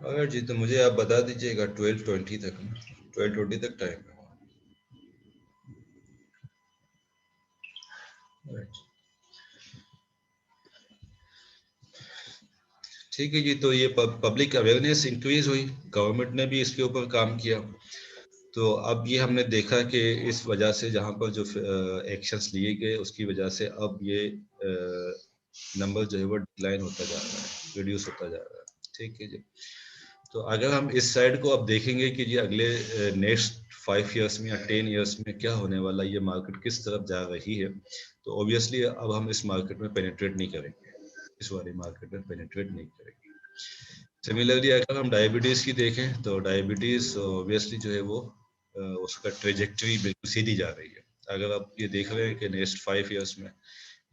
अगर जी तो मुझे आप बता दीजिएगा 12:20 तक, 12:20 तक टाइम है। Right. ठीक है जी, तो ये पब्लिक अवेयरनेस इंक्रीज हुई, गवर्नमेंट ने भी इसके ऊपर काम किया। तो अब ये हमने देखा कि इस वजह से जहाँ पर जो एक्शंस लिए गए उसकी वजह से अब ये नंबर जो है वो डिक्लाइन होता जा रहा है, रिड्यूस होता जा रहा है। ठीक है जी। तो अगर हम इस साइड को अब देखेंगे कि जी अगले नेक्स्ट 5 इयर्स में या 10 इयर्स में क्या होने वाला, ये मार्केट किस तरफ जा रही है, तो ऑब्वियसली अब हम इस मार्केट में पेनिट्रेट नहीं करेंगे, इस वाली मार्केट में पेनिट्रेट नहीं करेंगे। सिमिलरली अगर हम डायबिटीज़ की देखें तो डायबिटीज़ ऑब्वियसली जो है वो उसका ट्रेजेक्टरी बिल्कुल सीधी जा रही है। अगर आप ये देख रहे हैं कि नेक्स्ट 5 इयर्स में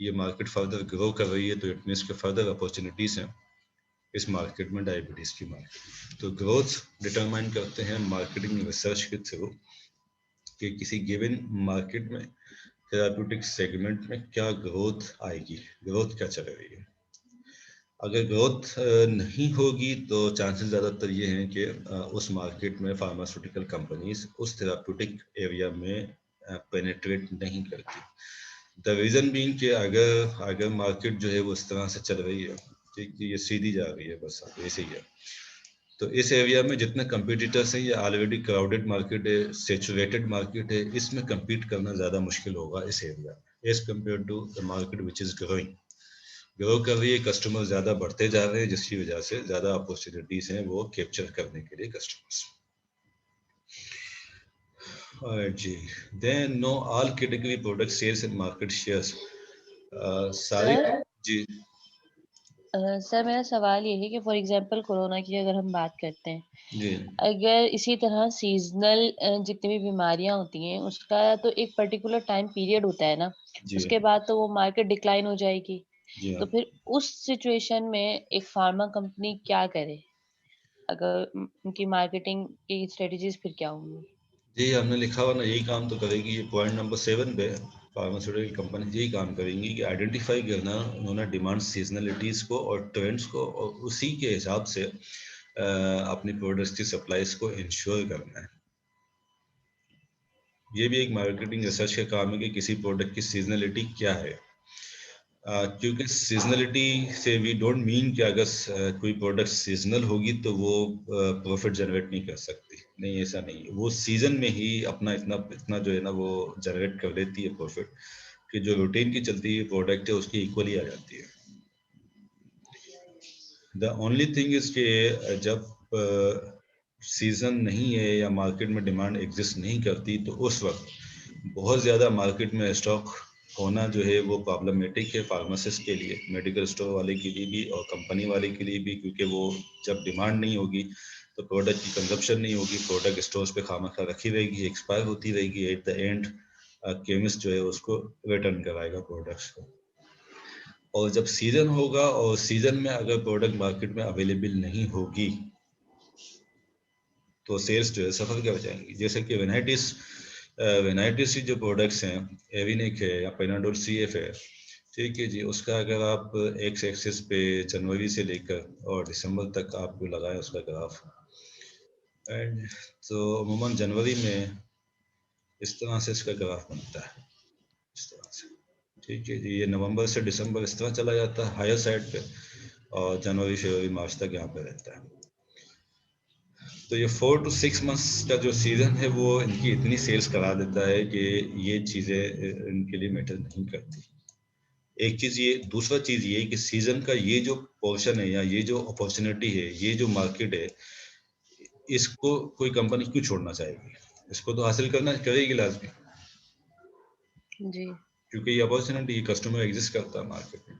ये मार्केट फर्दर ग्रो कर रही है, तो इट मीन्स के फर्दर अपॉर्चुनिटीज़ हैं इस मार्केट में, डायबिटीज़ की मार्केट। तो ग्रोथ डिटरमाइन करते हैं मार्केटिंग रिसर्च के थ्रू कि किसी गिवन मार्केट में थेराप्यूटिक सेगमेंट में क्या ग्रोथ आएगी, ग्रोथ क्या चल रही है। अगर ग्रोथ नहीं होगी तो चांसेस ज़्यादातर ये हैं कि उस मार्केट में फार्मास्यूटिकल कंपनीज उस थेराप्यूटिक एरिया में पेनिट्रेट नहीं करती। द रीज़न बीइंग कि अगर अगर मार्केट जो है वो इस तरह से चल रही है, ठीक है, ये सीधी जा रही है, बस ऐसे ही है, तो इस एरिया में जितने कंपटीटर्स हैं, ये ऑलरेडी क्राउडेड मार्केट है, सेचुरेटेड मार्केट है, इसमें कम्पीट करना ज़्यादा मुश्किल होगा इस एरिया में as compare to the market which is growing. Grow कर रही है, कस्टमर ज़्यादा बढ़ते जा रहे हैं, जिसकी वजह से ज़्यादा अपॉर्चुनिटीज़ हैं वो कैप्चर करने के लिए कस्टमर्स। जी, then no all category product sales and market shares, sorry sir जी सर मेरा सवाल ये है कि फॉर एग्जांपल कोरोना की अगर हम बात करते हैं, जी अगर इसी तरह सीज़नल जितनी भी बीमारियाँ होती हैं, उसका तो एक पर्टिकुलर टाइम पीरियड होता है ना, जी उसके बाद तो वो मार्केट डिक्लाइन हो जाएगी। जी तो हाँ फिर उस सिचुएशन में एक फार्मा कंपनी क्या करे? अगर उनकी मार्केटिंग की स्ट्रेटजीज़ फिर क्या होंगी? जी, हमने लिखा हुआ ना, यही काम तो करेगी ये पॉइंट नंबर 7 पे। फार्मास्यूटिकल कंपनी यही काम करेंगी कि आइडेंटिफाई करना उन्होंने डिमांड सीजनलिटीज़ को और ट्रेंड्स को, और उसी के हिसाब से अपनी प्रोडक्ट्स की सप्लाईज को इंश्योर करना है। ये भी एक मार्केटिंग रिसर्च का काम है कि किसी प्रोडक्ट की सीजनलिटी क्या है। क्योंकि सीजनलिटी से वी डोंट मीन कि अगर कोई प्रोडक्ट सीजनल होगी तो वो प्रॉफिट जनरेट नहीं कर सकती, नहीं, ऐसा नहीं है। वो सीजन में ही अपना इतना इतना जो है ना वो जनरेट कर लेती है प्रॉफिट, कि जो रूटीन की चलती है प्रोडक्ट है उसकी इक्वली आ जाती है। द ओनली थिंग इज कि जब सीजन नहीं है या मार्केट में डिमांड एग्जिस्ट नहीं करती, तो उस वक्त बहुत ज़्यादा मार्केट में स्टॉक होना जो है वो प्रॉब्लमेटिक है फार्मासिस्ट के लिए, मेडिकल स्टोर वाले के लिए भी और कंपनी वाले के लिए भी, क्योंकि वो जब डिमांड नहीं होगी तो प्रोडक्ट की कंजप्शन नहीं होगी, प्रोडक्ट स्टोर्स पे खामखा रखी रहेगी, एक्सपायर होती रहेगी, एट द एंड केमिस्ट जो है उसको रिटर्न कराएगा प्रोडक्ट्स को। और जब सीजन होगा और सीजन में अगर प्रोडक्ट मार्केट में अवेलेबल नहीं होगी तो सेल्स जो है सफर कर जाएंगी। जैसे कि वेनाइटिस की जो प्रोडक्ट्स हैं, एविनिक है या पेनाडोल सीएफ है, ठीक है जी, उसका अगर आप एक्स एक्सिस पे जनवरी से लेकर और दिसंबर तक आप लगाएं उसका ग्राफ, एंड तो अमूमन जनवरी में इस तरह से इसका ग्राफ बनता है, इस तरह से, ठीक है जी। ये नवंबर से दिसंबर इस तरह चला जाता है हायर साइड पे, और जनवरी फरवरी मार्च तक यहाँ पे रहता है। तो ये 4 to 6 months का जो सीजन है वो इनकी इतनी सेल्स करा देता है कि ये चीज़ें इनके लिए मैटर नहीं करती। एक चीज़ ये, दूसरा चीज़ ये कि सीजन का ये जो पोर्शन है या ये जो अपॉर्चुनिटी है, ये जो मार्केट है, इसको कोई कंपनी क्यों छोड़ना चाहेगी? इसको तो हासिल करना करेगी लाजमी, जी। क्योंकि ये अपॉर्चुनिटी कस्टमर एग्जिस्ट करता है मार्केट में।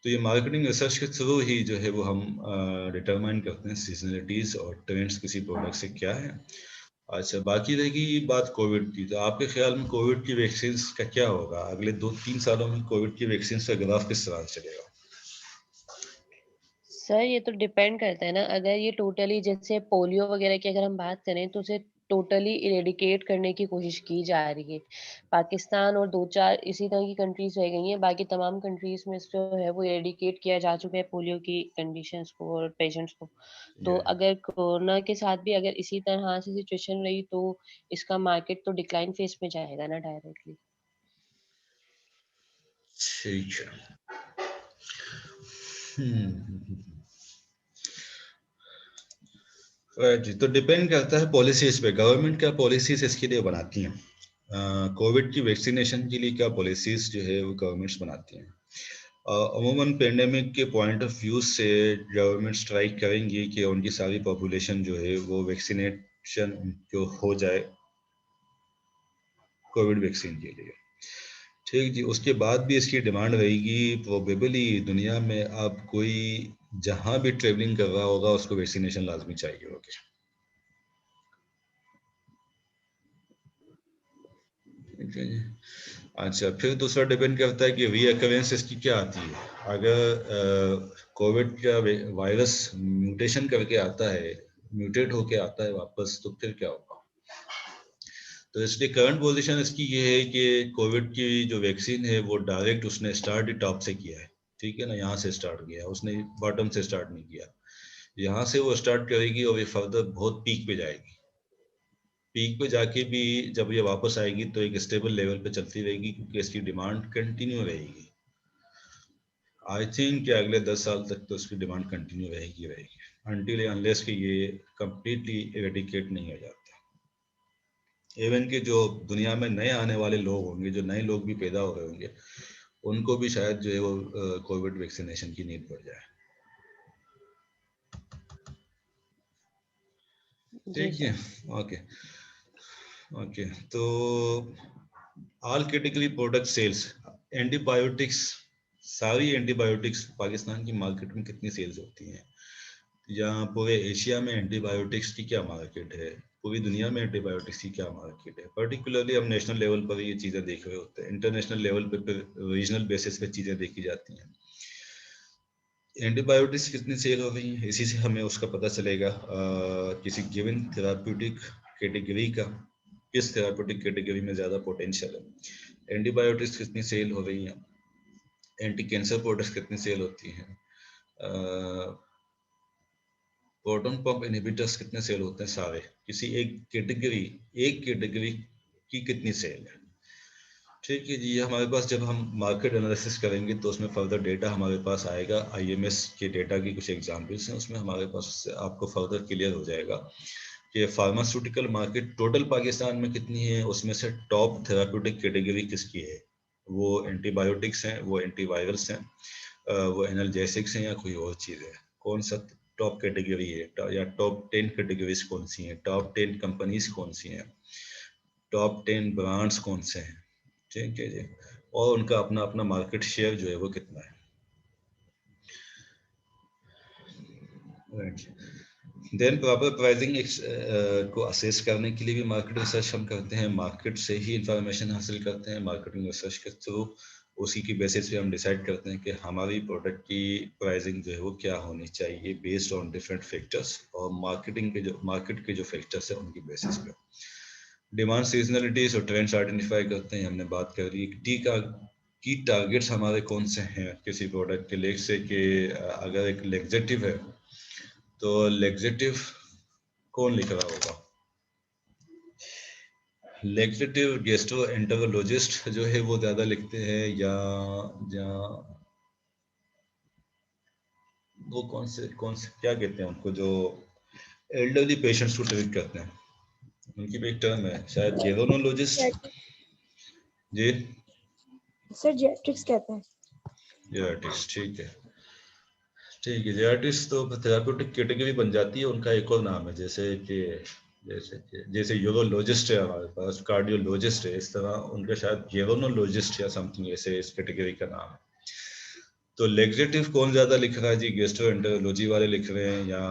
तो ये मार्केटिंग रिसर्च के थ्रू ही जो है वो हम डिटरमाइन करते हैं सीजनलिटीज़ और ट्रेंड्स किसी प्रोडक्ट से क्या है। अच्छा, बाकी रहेगी बात कोविड की, तो आपके ख्याल में कोविड की वैक्सीन का क्या होगा अगले 2-3 सालों में? कोविड की वैक्सीन का ग्राफ किस तरह से चलेगा? सर ये तो डिपेंड करता है ना, अगर ये टोटली जैसे पोलियो वगैरह की अगर हम बात करें तो उसे टोटली इरेडिकेट करने की कोशिश की जा रही है। पाकिस्तान और 2-4 इसी तरह की कंट्रीज़ रह गई हैं, बाकी तमाम कंट्रीज़ में जो है वो इरेडिकेट किया जा चुका है पोलियो की कंडीशंस को और पेशेंट्स को। तो या अगर कोरोना के साथ भी अगर इसी तरह से सिचुएशन रही तो इसका मार्केट तो डिक्लाइन फेज़ में जाएगा ना डायरेक्टली। ठीक है। हम्म। जी, तो डिपेंड करता है पॉलिसीज पे, गवर्नमेंट क्या पॉलिसीज इसके लिए बनाती हैं। कोविड की वैक्सीनेशन के लिए क्या पॉलिसीज जो है वो गवर्नमेंट्स बनाती हैं। अमूमन पेंडेमिक के पॉइंट ऑफ व्यू से गवर्नमेंट्स ट्राई करेंगी कि उनकी सारी पॉपुलेशन जो है वो वैक्सीनेशन जो हो जाए कोविड वैक्सीन के लिए। ठीक जी, उसके बाद भी इसकी डिमांड रहेगी। प्रोबेबली दुनिया में अब कोई जहां भी ट्रेवलिंग कर रहा होगा उसको वैक्सीनेशन लाजमी चाहिए होगी। ठीक है जी। अच्छा, फिर दूसरा डिपेंड करता है कि रीअकरेंस इसकी क्या आती है। अगर कोविड का वायरस म्यूटेशन करके आता है, म्यूटेट होके आता है वापस, तो फिर क्या होगा। तो इसलिए करंट पोजीशन इसकी ये है कि कोविड की जो वैक्सीन है वो डायरेक्ट उसने स्टार्ट ही टॉप से किया है। ठीक है ना, यहाँ से स्टार्ट किया, उसने बॉटम से स्टार्ट नहीं किया। यहाँ से वो स्टार्ट करेगी और ये फर्दर बहुत पीक पे जाएगी। पीक पे जाके भी जब ये वापस आएगी तो एक स्टेबल लेवल पे चलती रहेगी, क्योंकि इसकी डिमांड कंटिन्यू रहेगी। आई थिंक कि अगले 10 साल तक तो उसकी डिमांड कंटिन्यू रहेगी रहेगी, अनटिल अनलेस कि ये कंप्लीटली एरेडिकेट नहीं हो जाता। इवन कि जो दुनिया में नए आने वाले लोग होंगे, जो नए लोग भी पैदा हो रहे होंगे, उनको भी शायद जो है वो कोविड वैक्सीनेशन की नीड पड़ जाए। जी ठीक है। सर। ओके। ओके, तो all category product sales, antibiotics, सारी एंटीबायोटिक्स पाकिस्तान की मार्केट में कितनी सेल्स होती हैं, या पूरे एशिया में एंटीबायोटिक्स की क्या मार्केट है, पूरी दुनिया में एंटीबायोटिक्स की क्या मार्केट है। पर्टिकुलरली हम नेशनल लेवल पर ये चीज़ें देख रहे होते हैं, इंटरनेशनल लेवल पे फिर रीजनल बेसिस पे चीज़ें देखी जाती हैं। एंटीबायोटिक्स कितनी सेल हो रही हैं, इसी से हमें उसका पता चलेगा किसी गिवन थेराप्यूटिक कैटेगरी का, किस थेराप्यूटिक कैटेगरी में ज़्यादा पोटेंशियल है। एंटीबायोटिक्स कितनी सेल हो रही हैं, एंटी कैंसर प्रोडक्ट्स कितनी सेल होती हैं, प्रोटॉन पंप इनहिबिटर्स कितने सेल होते हैं, सारे किसी एक कैटेगरी की कितनी सेल है। ठीक है जी, ये हमारे पास जब हम मार्केट एनालिसिस करेंगे तो उसमें फर्दर डेटा हमारे पास आएगा। आईएमएस के डेटा की कुछ एग्जांपल्स हैं, उसमें हमारे पास उससे आपको फर्दर क्लियर हो जाएगा कि फार्मास्यूटिकल मार्केट टोटल पाकिस्तान में कितनी है, उसमें से टॉप थेराप्यूटिक कैटेगरी किसकी है। वो एंटीबायोटिक्स हैं, वो एंटीवायरल्स हैं, वो एनाल्जेसिक्स हैं, या कोई और चीज़ है। कौन सा टॉप कैटेगरी है, या टॉप 10 कैटेगरीज कौन सी हैं, टॉप 10 कंपनीज कौन सी हैं, टॉप 10 ब्रांड्स कौन से हैं। ठीक है जी, और उनका अपना अपना मार्केट शेयर जो है वो कितना है। देन प्रॉपर प्राइसिंग को असेस करने के लिए भी मार्केट रिसर्च हम करते हैं, मार्केट से ही इंफॉर्मेशन हासिल करते हैं, मार्केटिंग रिसर्च के थ्रू उसी की बेसिस पे हम डिसाइड करते हैं कि हमारी प्रोडक्ट की प्राइसिंग जो है वो क्या होनी चाहिए, बेस्ड ऑन डिफरेंट फैक्टर्स, और मार्केट के जो फैक्टर्स है उनकी बेसिस पे। डिमांड सीजनलिटीज और ट्रेंड्स आइडेंटिफाई करते हैं, हमने बात कर ली। की टारगेट्स हमारे कौन से हैं किसी प्रोडक्ट के लिए, से कि अगर एक लेग्जेटिव है तो लेग्जेटिव कौन लिख रहा होगा। लेग्जेटिव गैस्ट्रोएंटेरोलॉजिस्ट जो है वो ज़्यादा लिखते हैं, या वो कौन से क्या कहते हैं उनको, जो एल्डरली पेशेंट्स को ट्रीट करते हैं, उनकी भी एक टर्म है शायद गेरोनोलॉजिस्ट। जी, सर जेट्रिक्स कहते हैं। जेनेटिक्स, ठीक है। ठीक है, जेनेटिक्स तो थेराप्यूटिक कैटेगरी बन जाती है, उनका एक और नाम है, जैसे यूरोलॉजिस्ट है हमारे पास, कार्डियोलॉजिस्ट है, इस तरह उनका शायद गेरोनोलॉजिस्ट या समथिंग ऐसे इस कैटेगरी का नाम है। तो लेग्जेटिव कौन ज्यादा लिख रहा है जी, गेस्ट्रोएंटेरोलॉजी वाले लिख रहे हैं, या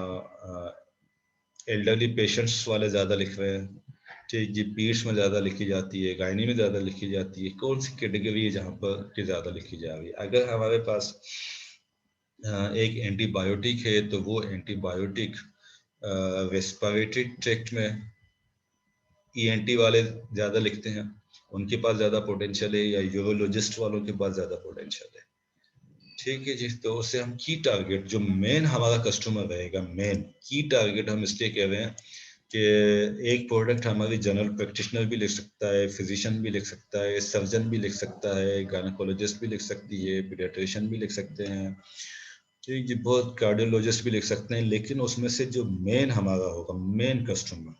एल्डरली पेशेंट्स वाले ज्यादा लिख रहे हैं। ठीक जी, पीड्स में ज्यादा लिखी जाती है, गायनी में ज्यादा लिखी जाती है, कौन सी कैटेगरी है जहाँ पर कि ज्यादा लिखी जा रही है। अगर हमारे पास एक एंटीबायोटिक है तो वो एंटीबायोटिक रेस्पिरेटरी ट्रैक्ट में ENT वाले ज़्यादा लिखते हैं, उनके पास ज़्यादा पोटेंशियल है, या यूरोलॉजिस्ट वालों के पास ज़्यादा पोटेंशियल है। ठीक है जी, तो उससे हम की टारगेट जो मेन हमारा कस्टमर रहेगा, मेन की टारगेट हम इसलिए कह रहे हैं कि एक प्रोडक्ट हमारी जनरल प्रैक्टिशनर भी लिख सकता है, फिजिशियन भी लिख सकता है, सर्जन भी लिख सकता है, गायनेकोलॉजिस्ट भी लिख सकती है, पीडियाट्रिशियन भी लिख सकते हैं, ठीक जी, बहुत कार्डियोलॉजिस्ट भी लिख सकते हैं, लेकिन उसमें से जो मेन हमारा होगा, मेन कस्टमर,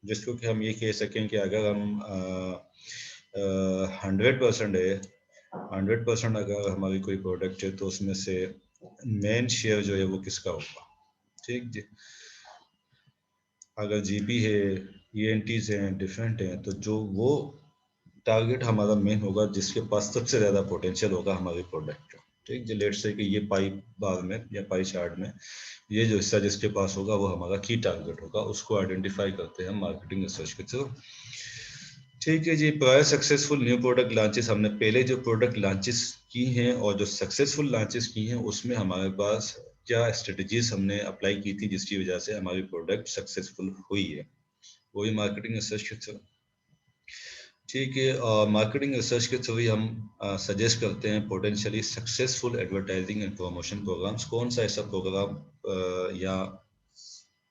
जिसको कि हम ये कह सकें कि अगर हम 100% है, 100% अगर हमारी कोई प्रोडक्ट है तो उसमें से मेन शेयर जो है वो किसका होगा। ठीक जी, अगर जीपी है, ENTs हैं, डिफरेंट हैं, तो जो वो टारगेट हमारा मेन होगा जिसके पास सबसे ज़्यादा पोटेंशियल होगा हमारे प्रोडक्ट का। ठीक जी, लेट्स से कि ये पाई बार में या पाई चार्ट में ये जो हिस्सा जिसके पास होगा वो हमारा की टारगेट होगा, उसको आइडेंटिफाई करते हैं मार्केटिंग रिसर्च के थ्रू। ठीक है जी, prior successful new product launches, हमने पहले जो प्रोडक्ट लॉन्चेस की हैं और जो सक्सेसफुल लॉन्चेस की हैं उसमें हमारे पास क्या स्ट्रेटजीज हमने अप्लाई की थी जिसकी वजह से हमारी प्रोडक्ट सक्सेसफुल हुई है, वही मार्केटिंग रिसर्च के थ्रू। ठीक है, और मार्केटिंग रिसर्च के थ्रू हम सजेस्ट करते हैं potentially successful advertising and promotion programmes. कौन सा ऐसा प्रोग्राम या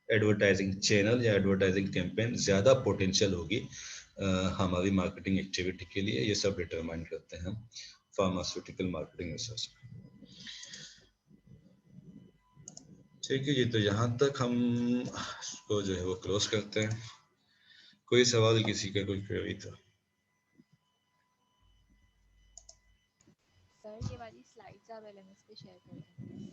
एडवर्टाइजिंग चैनल या एडवर्टाइजिंग कैंपेन ज़्यादा पोटेंशियल होगी हमारी मार्केटिंग एक्टिविटी के लिए, ये सब डिटरमाइन करते हैं हम फार्मास्यूटिकल मार्केटिंग रिसर्च में। ठीक है जी, तो यहाँ तक हम इसको जो है वो क्लोज करते हैं। कोई सवाल किसी का, कोई क्वेरी तो? सर ये वाली स्लाइड्स आप LMS पे शेयर कर देंगे?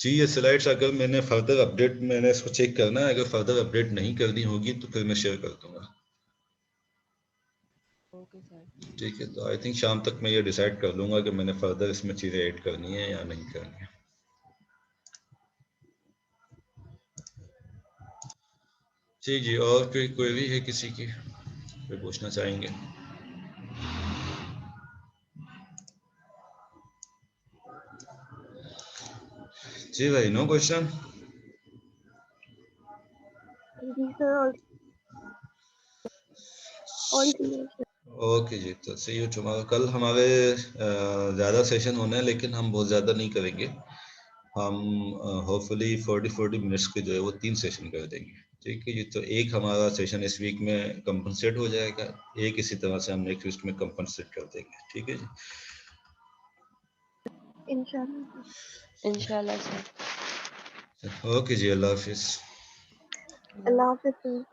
जी, ये स्लाइड्स अगर मैंने फर्दर अपडेट, मैंने इसको चेक करना है, अगर फर्दर अपडेट नहीं करनी होगी तो फिर मैं शेयर कर दूंगा। Okay sir. ठीक है, तो आई थिंक शाम तक मैं ये डिसाइड कर लूंगा कि मैंने फर्दर इसमें चीज़ें ऐड करनी है या नहीं करनी है। जी जी, और कोई क्वेरी है किसी की, कोई पूछना चाहेंगे? जी भाई, नो क्वेश्चन? जी sir, all clear sir. Okay जी, तो सी यू टुमारो। कल हमारे ज़्यादा सेशन होना है लेकिन हम बहुत ज़्यादा नहीं करेंगे, हम होपफुली 40 मिनट्स के जो है वो 3 सेशन कर देंगे। ठीक है जी, तो एक हमारा सेशन इस वीक में कंपनसेट हो जाएगा, एक इसी तरह से हम नेक्स्ट वीक में कंपनसेट कर देंगे। ठीक है जी, इंशाल्लाह सर। ओके जी, अल्लाह हाफिज़। अल्लाह हाफिज़ सर।